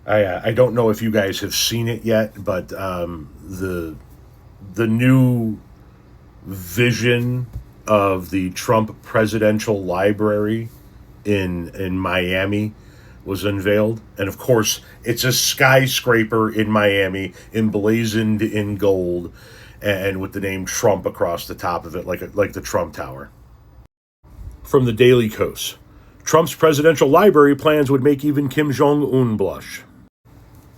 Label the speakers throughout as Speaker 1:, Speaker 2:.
Speaker 1: I don't know if you guys have seen it yet, but the new vision of the Trump Presidential Library in Miami was unveiled, and of course, it's a skyscraper in Miami, emblazoned in gold, and with the name Trump across the top of it, like the Trump Tower. From the Daily Kos, Trump's presidential library plans would make even Kim Jong-un blush.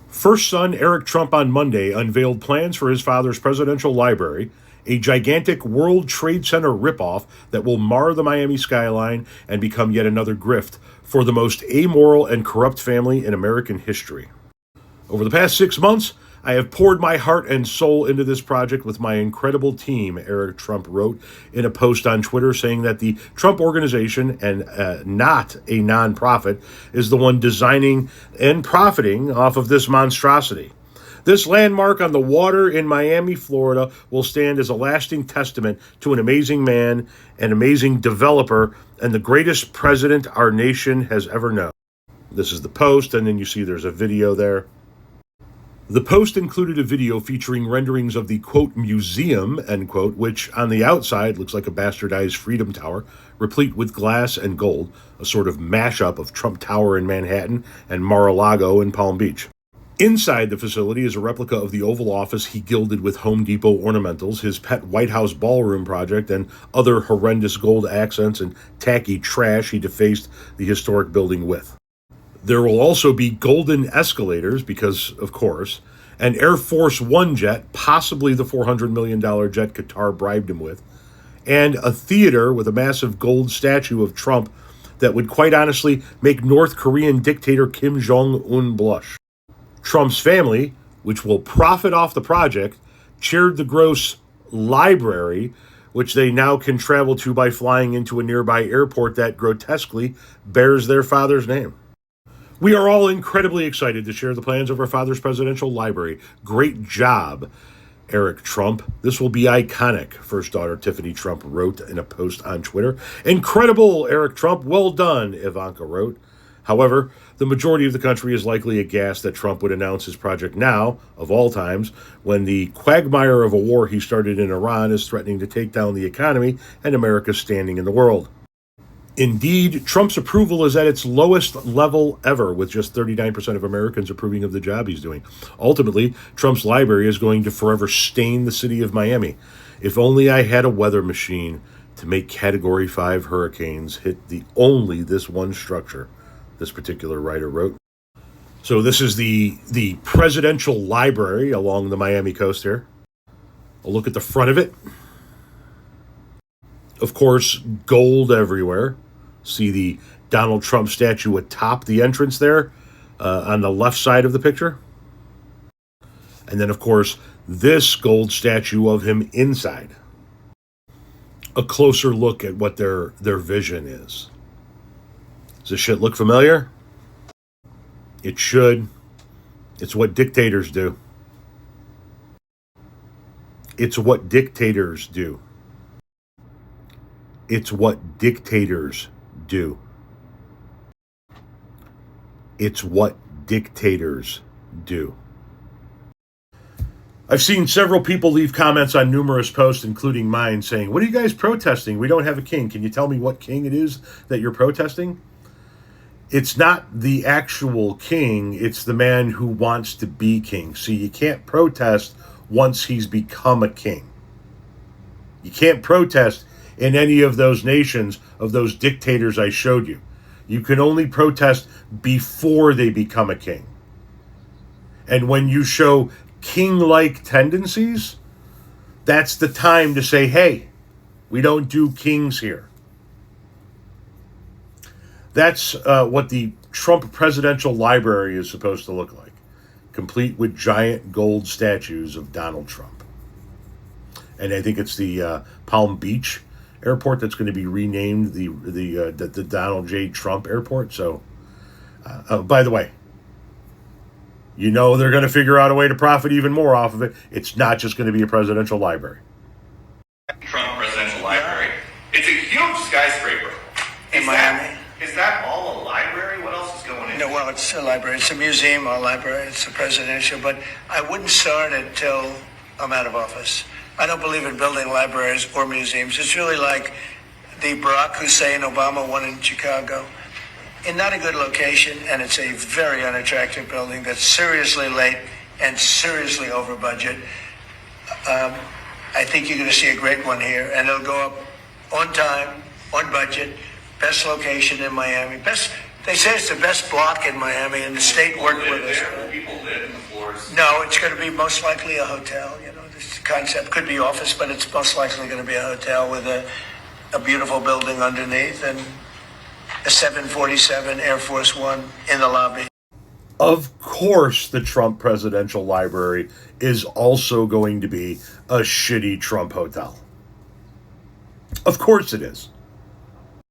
Speaker 1: First son Eric Trump on Monday unveiled plans for his father's presidential library, a gigantic World Trade Center ripoff that will mar the Miami skyline and become yet another grift for the most amoral and corrupt family in American history. Over the past 6 months, I have poured my heart and soul into this project with my incredible team, Eric Trump wrote in a post on Twitter, saying that the Trump Organization, and not a nonprofit, is the one designing and profiting off of this monstrosity. This landmark on the water in Miami, Florida, will stand as a lasting testament to an amazing man, an amazing developer, and the greatest president our nation has ever known. This is the post, and then you see there's a video there. The post included a video featuring renderings of the, quote, museum, end quote, which on the outside looks like a bastardized Freedom Tower, replete with glass and gold, a sort of mashup of Trump Tower in Manhattan and Mar-a-Lago in Palm Beach. Inside the facility is a replica of the Oval Office he gilded with Home Depot ornamentals, his pet White House ballroom project, and other horrendous gold accents and tacky trash he defaced the historic building with. There will also be golden escalators, because, of course, an Air Force One jet, possibly the $400 million jet Qatar bribed him with, and a theater with a massive gold statue of Trump that would quite honestly make North Korean dictator Kim Jong-un blush. Trump's family, which will profit off the project, chaired the gross library, which they now can travel to by flying into a nearby airport that grotesquely bears their father's name. We are all incredibly excited to share the plans of our father's presidential library. Great job, Eric Trump. This will be iconic, first daughter Tiffany Trump wrote in a post on Twitter. Incredible, Eric Trump. Well done, Ivanka wrote. However, the majority of the country is likely aghast that Trump would announce his project now, of all times, when the quagmire of a war he started in Iran is threatening to take down the economy and America's standing in the world. Indeed, Trump's approval is at its lowest level ever, with just 39% of Americans approving of the job he's doing. Ultimately, Trump's library is going to forever stain the city of Miami. If only I had a weather machine to make Category 5 hurricanes hit this one structure, this particular writer wrote. So this is the presidential library along the Miami coast here. A look at the front of it. Of course, gold everywhere. See the Donald Trump statue atop the entrance there on the left side of the picture. And then, of course, this gold statue of him inside. A closer look at what their vision is. Does this shit look familiar? It should. It's what dictators do. It's what dictators do. It's what dictators do. It's what dictators do. I've seen several people leave comments on numerous posts, including mine, saying, "What are you guys protesting? We don't have a king. Can you tell me what king it is that you're protesting?" It's not the actual king. It's the man who wants to be king. See, you can't protest once he's become a king. You can't protest in any of those nations, of those dictators I showed you. You can only protest before they become a king. And when you show king-like tendencies, that's the time to say, hey, we don't do kings here. That's what the Trump Presidential Library is supposed to look like, complete with giant gold statues of Donald Trump. And I think it's the Palm Beach airport that's going to be renamed the Donald J. Trump Airport. So, by the way, you know they're going to figure out a way to profit even more off of it. It's not just going to be a presidential library.
Speaker 2: Trump Presidential Library. It's a huge skyscraper.
Speaker 3: In Miami.
Speaker 2: Is that all a library? What else is going in?
Speaker 3: No, well, it's a library. It's a museum or a library. It's a presidential, but I wouldn't start it till I'm out of office. I don't believe in building libraries or museums. It's really like the Barack Hussein Obama one in Chicago. In not a good location, and it's a very unattractive building that's seriously late and seriously over budget. I think you're going to see a great one here, and it'll go up on time, on budget, best location in Miami. They say it's the best block in Miami, and the state worked with us.
Speaker 2: People live in the floors.
Speaker 3: No, it's going to be most likely a hotel. You know, this concept could be office, but it's most likely going to be a hotel with a beautiful building underneath and a 747 Air Force One in the lobby.
Speaker 1: Of course, the Trump Presidential Library is also going to be a shitty Trump hotel. Of course it is.